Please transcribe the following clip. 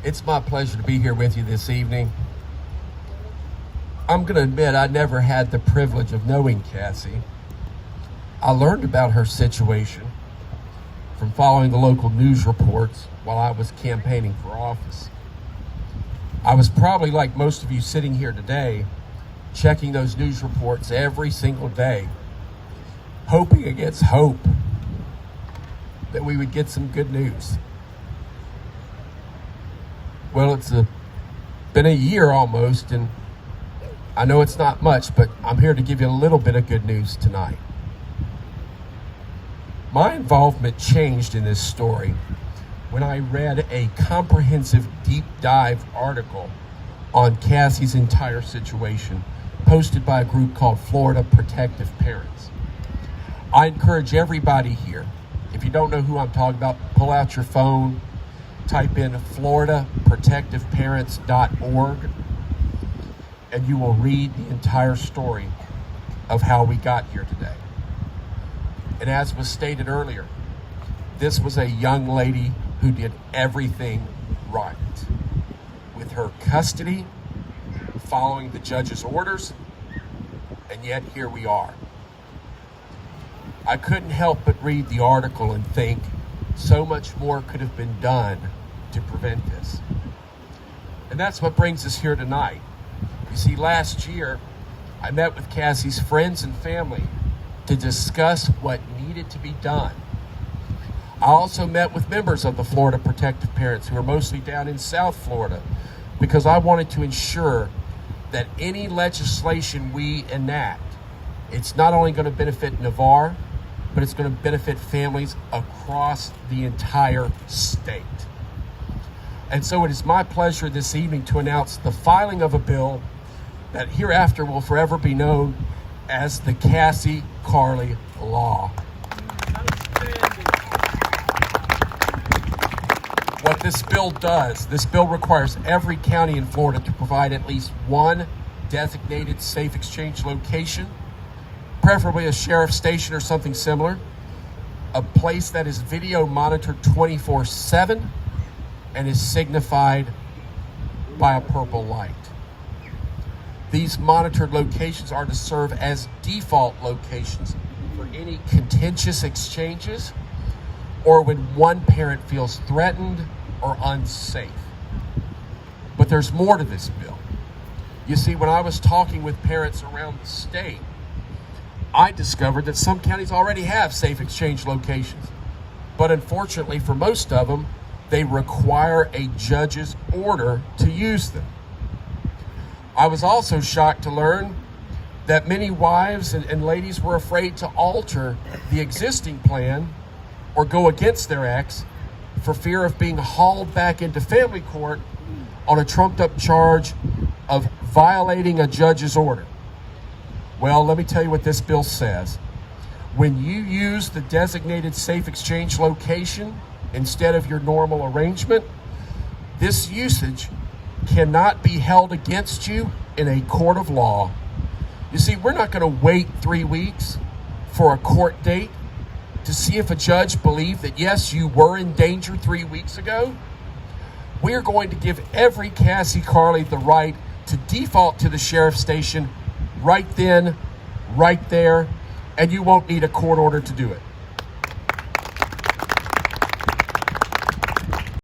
It's my pleasure to be here with you this evening. I'm going to admit I never had the privilege of knowing Cassie. I learned about her situation from following the local news reports while I was campaigning for office. I was probably like most of you sitting here today, checking those news reports every single day, hoping against hope that we would get some good news. Well, it's been a year almost, and I know it's not much, but I'm here to give you a little bit of good news tonight. My involvement changed in this story when I read a comprehensive deep dive article on Cassie's entire situation, posted by a group called Florida Protective Parents. I encourage everybody here, if you don't know who I'm talking about, pull out your phone, type in floridaprotectiveparents.org, and you will read the entire story of how we got here today. And as was stated earlier, this was a young lady who did everything right with her custody, following the judge's orders, and yet here we are. I couldn't help but read the article and think so much more could have been done to prevent this. And that's what brings us here tonight. You see, last year, I met with Cassie's friends and family to discuss what needed to be done. I also met with members of the Florida Protective Parents who are mostly down in South Florida because I wanted to ensure that any legislation we enact, it's not only going to benefit Navarre, but it's going to benefit families across the entire state. And so it is my pleasure this evening to announce the filing of a bill that hereafter will forever be known as the Cassie Carli Law. What this bill does, this bill requires every county in Florida to provide at least one designated safe exchange location, preferably a sheriff's station or something similar, a place that is video monitored 24/7 and is signified by a purple light. These monitored locations are to serve as default locations for any contentious exchanges or when one parent feels threatened or unsafe. But there's more to this bill. You see, when I was talking with parents around the state, I discovered that some counties already have safe exchange locations, but unfortunately for most of them, they require a judge's order to use them. I was also shocked to learn that many wives and ladies were afraid to alter the existing plan or go against their ex for fear of being hauled back into family court on a trumped-up charge of violating a judge's order. Well, let me tell you what this bill says. When you use the designated safe exchange location instead of your normal arrangement, this usage cannot be held against you in a court of law. You see, we're not going to wait 3 weeks for a court date to see if a judge believed that, yes, you were in danger 3 weeks ago. We're going to give every Cassie Carli the right to default to the sheriff's station right then, right there, and you won't need a court order to do it.